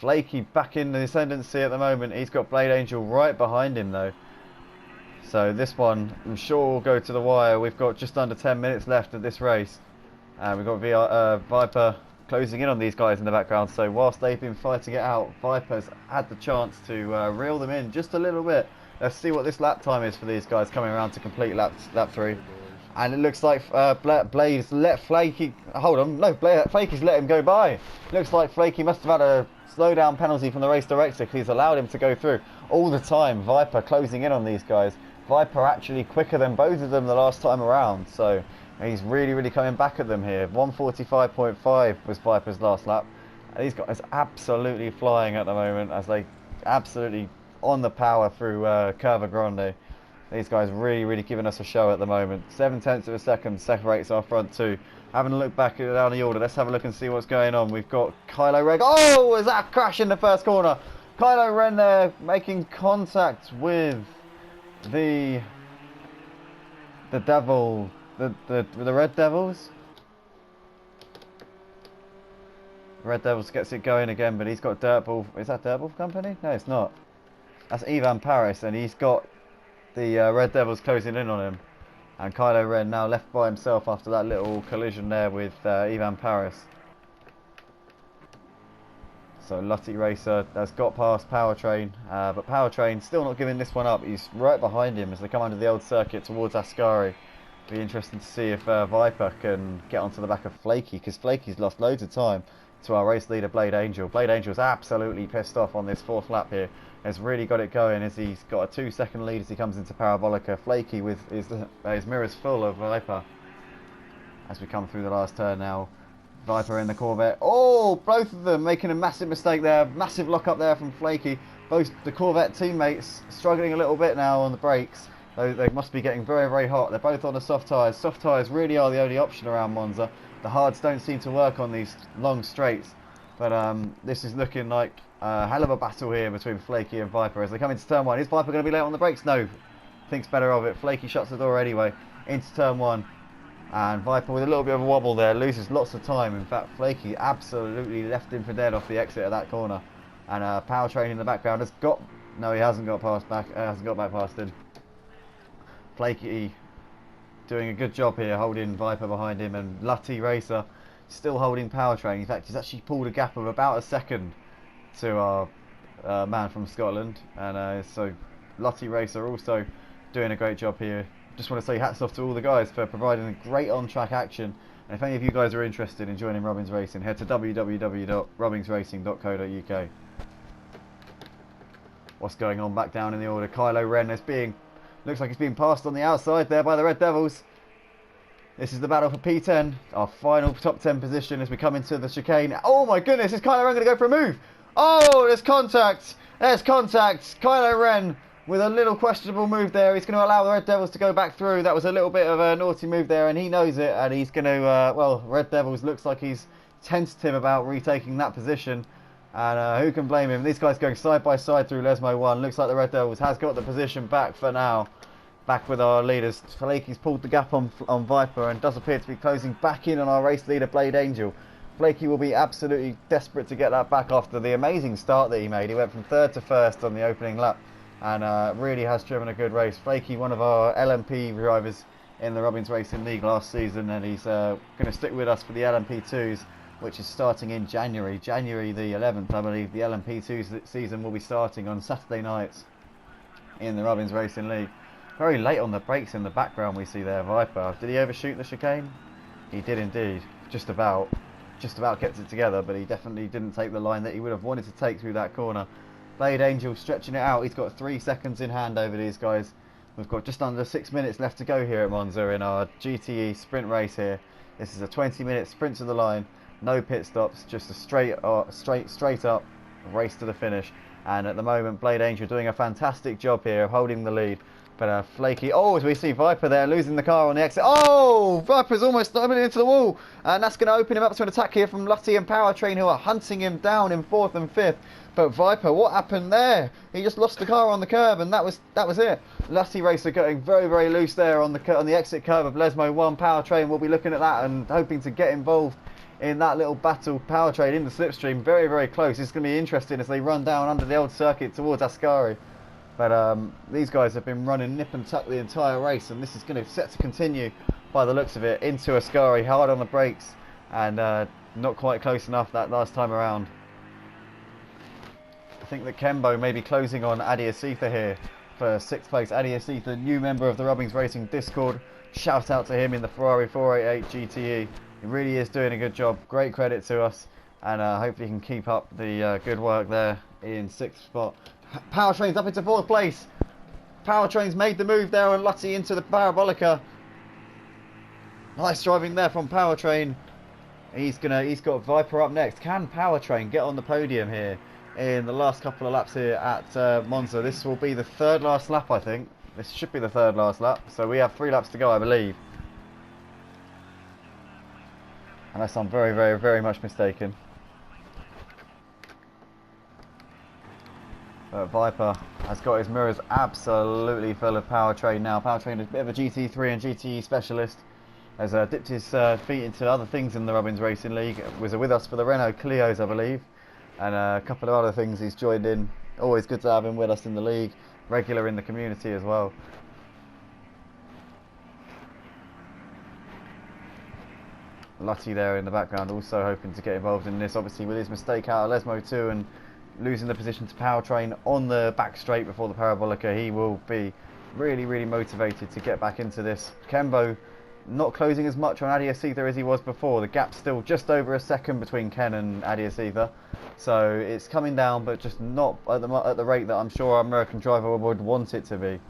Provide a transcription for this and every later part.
Flaky back in the ascendancy at the moment. He's got Blade Angel right behind him though. So this one, I'm sure will go to the wire. We've got just under 10 minutes left of this race. And we've got Viper closing in on these guys in the background. So whilst they've been fighting it out, Viper's had the chance to reel them in just a little bit. Let's see what this lap time is for these guys coming around to complete lap 3. And it looks like Blade's let Flaky... Hold on, no, Flaky's let him go by. Looks like Flaky must have had a slowdown penalty from the race director because he's allowed him to go through. All the time, Viper closing in on these guys. Viper actually quicker than both of them the last time around, so he's really coming back at them here. 1:45.5 was Viper's last lap. And these guys absolutely flying at the moment as they absolutely on the power through Curva Grande. These guys really giving us a show at the moment. 0.7 of a second separates our front two. Having a look back down the order, let's have a look and see what's going on. We've got Kylo Ren. Oh, was that a crash in the first corner? Kylo Ren there making contact with the devil, the Red Devils. Red Devils gets it going again, but he's got Dirtball. Is that Dirtball Company? No, it's not. That's Ivan Paris, and he's got the Red Devils closing in on him. And Kylo Ren now left by himself after that little collision there with Ivan Paris. So Lutty Racer has got past Powertrain, but Powertrain still not giving this one up. He's right behind him as they come under the old circuit towards Ascari. Be interesting to see if Viper can get onto the back of Flaky, because Flaky's lost loads of time to our race leader Blade Angel. Blade Angel's absolutely pissed off on this 4th lap here. Has really got it going as he's got a 2-second lead as he comes into Parabolica. Flaky with his mirrors full of Viper as we come through the last turn now. Viper in the Corvette. Oh, both of them making a massive mistake there. Massive lock up there from Flaky. Both the Corvette teammates struggling a little bit now on the brakes. They must be getting very hot. They're both on the soft tyres. Soft tyres really are the only option around Monza. The hards don't seem to work on these long straights. But this is looking like a hell of a battle here between Flaky and Viper as they come into turn 1. Is Viper going to be late on the brakes? No. Thinks better of it. Flaky shuts the door anyway. Into turn 1. And Viper with a little bit of a wobble there, loses lots of time. In fact, Flaky absolutely left him for dead off the exit of that corner. And Powertrain in the background has got... No, he hasn't got back past him. Flaky doing a good job here, holding Viper behind him. And Lutty Racer still holding Powertrain. In fact, he's actually pulled a gap of about a second to our man from Scotland. And so Lutty Racer also doing a great job here. Just want to say hats off to all the guys for providing great on-track action. And if any of you guys are interested in joining Robbins Racing, head to www.robbinsracing.co.uk. What's going on back down in the order? Kylo Ren is looks like he's being passed on the outside there by the Red Devils. This is the battle for P10, our final top 10 position as we come into the chicane. Oh my goodness, is Kylo Ren going to go for a move? Oh, there's contact. There's contact. Kylo Ren with a little questionable move there. He's going to allow the Red Devils to go back through. That was a little bit of a naughty move there, and he knows it. And he's going to, well, Red Devils looks like he's tentative about retaking that position. And who can blame him? These guys going side by side through Lesmo 1. Looks like the Red Devils has got the position back for now. Back with our leaders. Flaky's pulled the gap on Viper and does appear to be closing back in on our race leader Blade Angel. Flaky will be absolutely desperate to get that back after the amazing start that he made. He went from 3rd to 1st on the opening lap. And really has driven a good race. Flaky, one of our LMP drivers in the Robbins Racing League last season, and he's going to stick with us for the LMP2s, which is starting in January the 11th, I believe. The LMP2 season will be starting on Saturday nights in the Robbins Racing League. Very late on the brakes in the background we see there, Viper. Did he overshoot the chicane? He did indeed. Just about kept it together, but he definitely didn't take the line that he would have wanted to take through that corner. Blade Angel stretching it out. He's got 3 seconds in hand over these guys. We've got just under 6 minutes left to go here at Monza in our GTE sprint race here. This is a 20-minute sprint to the line. No pit stops, just a straight up race to the finish. And at the moment, Blade Angel doing a fantastic job here of holding the lead. But Flaky, oh, as we see Viper there losing the car on the exit. Oh, Viper's almost coming into the wall. And that's going to open him up to an attack here from Lutty and Powertrain, who are hunting him down in 4th and 5th. But Viper, what happened there? He just lost the car on the curb, and that was it. Lutty Racer going very loose there on the exit curve of Lesmo 1. Powertrain will be looking at that and hoping to get involved in that little battle. Powertrain in the slipstream, very, very close. It's going to be interesting as they run down under the old circuit towards Ascari. But these guys have been running nip and tuck the entire race, and this is going to set to continue by the looks of it into Ascari, hard on the brakes, and not quite close enough that last time around. I think that Kembo may be closing on Adi Asitha here for 6th place. Adi Asitha, new member of the Rubbings Racing Discord. Shout out to him in the Ferrari 488 GTE. He really is doing a good job. Great credit to us, and hopefully he can keep up the good work there in 6th spot. Powertrain's up into 4th place. Powertrain's made the move there on Lutty into the Parabolica. Nice driving there from Powertrain. He's got Viper up next. Can Powertrain get on the podium here in the last couple of laps here at Monza? This will be the 3rd last lap, I think. This should be the 3rd last lap. So we have 3 laps to go, I believe. Unless I'm very, very, very much mistaken. But Viper has got his mirrors absolutely full of Powertrain now. Powertrain is a bit of a GT3 and GTE specialist. Has dipped his feet into other things in the Rubbings Racing League. Was with us for the Renault Clios, I believe. And a couple of other things he's joined in. Always good to have him with us in the league. Regular in the community as well. Lutty there in the background also hoping to get involved in this. Obviously with his mistake out of Lesmo 2 and losing the position to Powertrain on the back straight before the Parabolica, he will be really, really motivated to get back into this. Kembo not closing as much on Adi Asitha as he was before. The gap's still just over a second between Ken and Adi Asitha, so it's coming down, but just not at the rate that I'm sure our American driver would want it to be.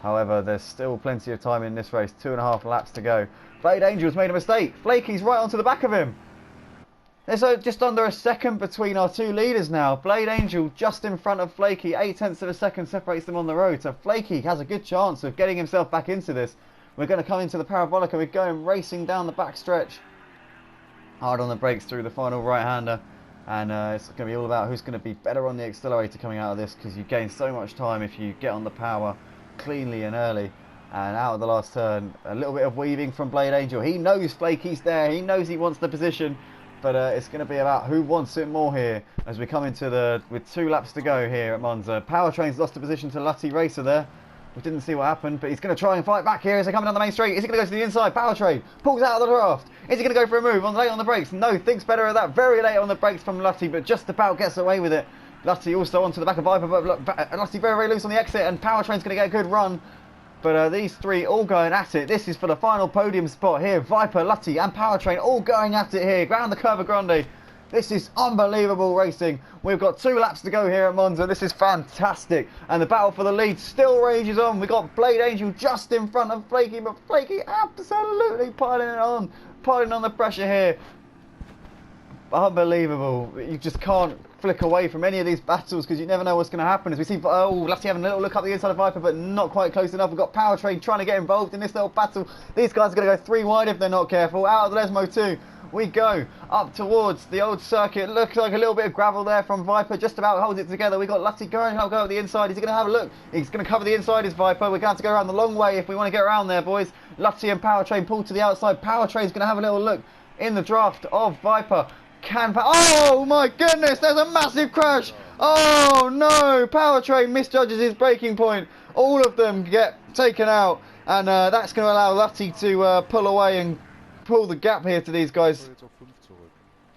However, there's still plenty of time in this race. 2.5 laps to go. Blade Angel's made a mistake. Flaky's right onto the back of him. There's just under a second between our 2 leaders now. Blade Angel just in front of Flaky. 0.8 of a second separates them on the road. So Flaky has a good chance of getting himself back into this. We're going to come into the Parabolica. We're going racing down the back stretch. Hard on the brakes through the final right-hander. And it's going to be all about who's going to be better on the accelerator coming out of this, because you gain so much time if you get on the power cleanly and early. And out of the last turn, a little bit of weaving from Blade Angel. He knows Flaky's there. He knows he wants the position. But it's going to be about who wants it more here as we come into with 2 laps to go here at Monza. Powertrain's lost the position to Lutty Racer there. We didn't see what happened, but he's going to try and fight back here as they're coming down the main straight. Is he going to go to the inside? Powertrain pulls out of the draft. Is he going to go for a move late on the brakes? No, thinks better of that. Very late on the brakes from Lutty, but just about gets away with it. Lutty also onto the back of Viper, but Lutty very, very loose on the exit, and Powertrain's going to get a good run. But these 3 all going at it. This is for the final podium spot here. Viper, Lutty and Powertrain all going at it here. Round the Curva Grande. This is unbelievable racing. We've got 2 laps to go here at Monza. This is fantastic. And the battle for the lead still rages on. We've got Blade Angel just in front of Flaky, but Flaky absolutely piling on the pressure here. Unbelievable. You just can't flick away from any of these battles because you never know what's going to happen. As we see, Lutty having a little look up the inside of Viper, but not quite close enough. We've got Powertrain trying to get involved in this little battle. These guys are going to go 3 wide if they're not careful. Out of the Lesmo 2. We go up towards the old circuit. Looks like a little bit of gravel there from Viper. Just about holds it together. We got Lutty going. He'll go over the inside. He's going to have a look. He's going to cover the inside as Viper. We're going to have to go around the long way if we want to get around there, boys. Lutty and Powertrain pull to the outside. Powertrain's going to have a little look in the draft of Viper. Oh my goodness, there's a massive crash. Oh no, Powertrain misjudges his braking point. All of them get taken out, and that's going to allow Lutty to pull away and pull the gap here to these guys.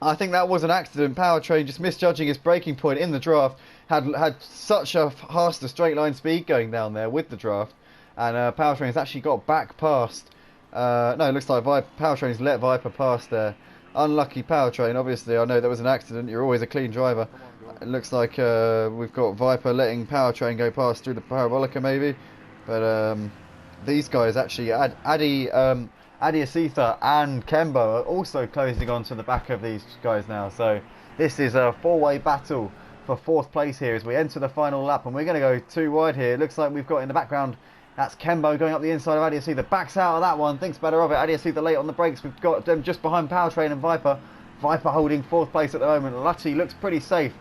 I think that was an accident. Powertrain just misjudging his braking point in the draft. Had such a faster straight line speed going down there with the draft, and Powertrain has actually got back past. No, it looks like Powertrain's let Viper pass there. Unlucky Powertrain. Obviously, I know that was an accident. You're always a clean driver. It looks like we've got Viper letting Powertrain go past through the Parabolica maybe, but these guys actually, Adi Asitha and Kembo are also closing on to the back of these guys now. So this is a 4-way battle for 4th place here as we enter the final lap, and we're going to go 2 wide here. It looks like we've got in the background, that's Kembo going up the inside of Adi Asitha. Backs out of that one, thinks better of it. Adi Asitha late on the brakes. We've got them just behind Powertrain and Viper. Viper holding 4th place at the moment. Lutty looks pretty safe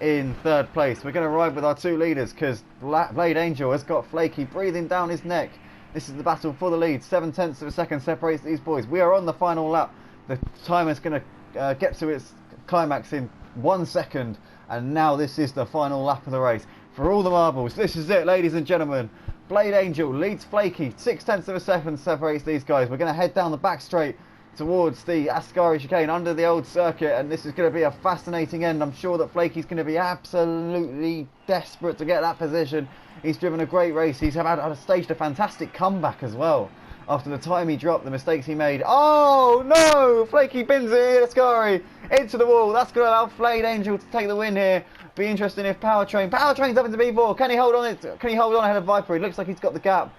in 3rd place. We're going to ride with our 2 leaders because Blade Angel has got Flaky breathing down his neck. This is the battle for the lead. 0.7 of a second separates these boys. We are on the final lap. The timer's going to get to its climax in 1 second, and now this is the final lap of the race. For all the marbles, this is it, ladies and gentlemen. Blade Angel leads Flaky, 0.6 of a second separates these guys. We're going to head down the back straight towards the Ascari chicane under the old circuit, and this is going to be a fascinating end. I'm sure that Flaky's going to be absolutely desperate to get that position. He's driven a great race. He's staged a fantastic comeback as well after the time he dropped, the mistakes he made. Oh no! Flaky bins it, Ascari into the wall. That's going to allow Blade Angel to take the win here. Be interesting if Powertrain's up into B4. Can he hold on? Can he hold on ahead of Viper? He looks like he's got the gap.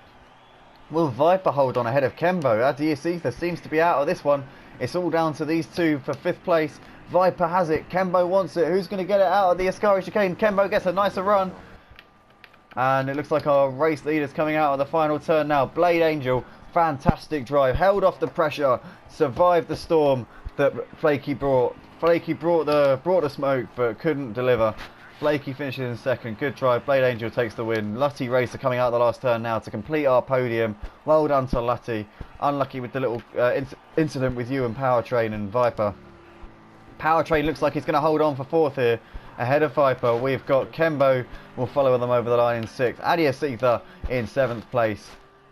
Will Viper hold on ahead of Kembo? Adiasitha seems to be out of this one. It's all down to these two for 5th place. Viper has it. Kembo wants it. Who's going to get it out of the Ascari chicane? Kembo gets a nicer run. And it looks like our race leader's coming out of the final turn now. Blade Angel, fantastic drive. Held off the pressure. Survived the storm that Flaky brought. Flaky brought the smoke, but couldn't deliver. Flaky finishes in second. Good drive. Blade Angel takes the win. Lutty Racer coming out of the last turn now to complete our podium. Well done to Lutty. Unlucky with the little incident with you and Powertrain and Viper. Powertrain looks like he's going to hold on for 4th here. Ahead of Viper, we've got Kembo will follow them over the line in 6th. Adiasitha in 7th place.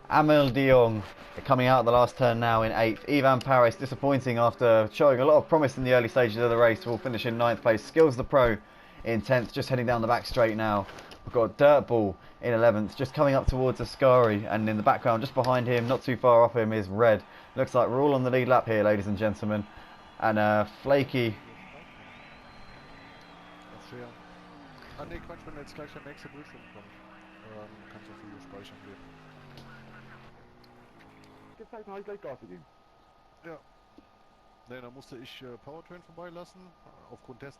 Amel Diong coming out of the last turn now in 8th. Ivan Paris disappointing after showing a lot of promise in the early stages of the race. Will finish in 9th place. Skills the Pro in 10th, just heading down the back straight now. We've got Dirtball in 11th, just coming up towards Ascari, and in the background, just behind him, not too far off him, is Red. Looks like we're all on the lead lap here, ladies and gentlemen. And Flaky. Ah ne, Quatsch, wenn jetzt gleich der nächste Bildschirm kommt, kannst du viel speichern geben. Jetzt halt mal gleich Gas gegeben. Ja. Ne, dann musste ich Powertrain vorbeilassen, aufgrund dessen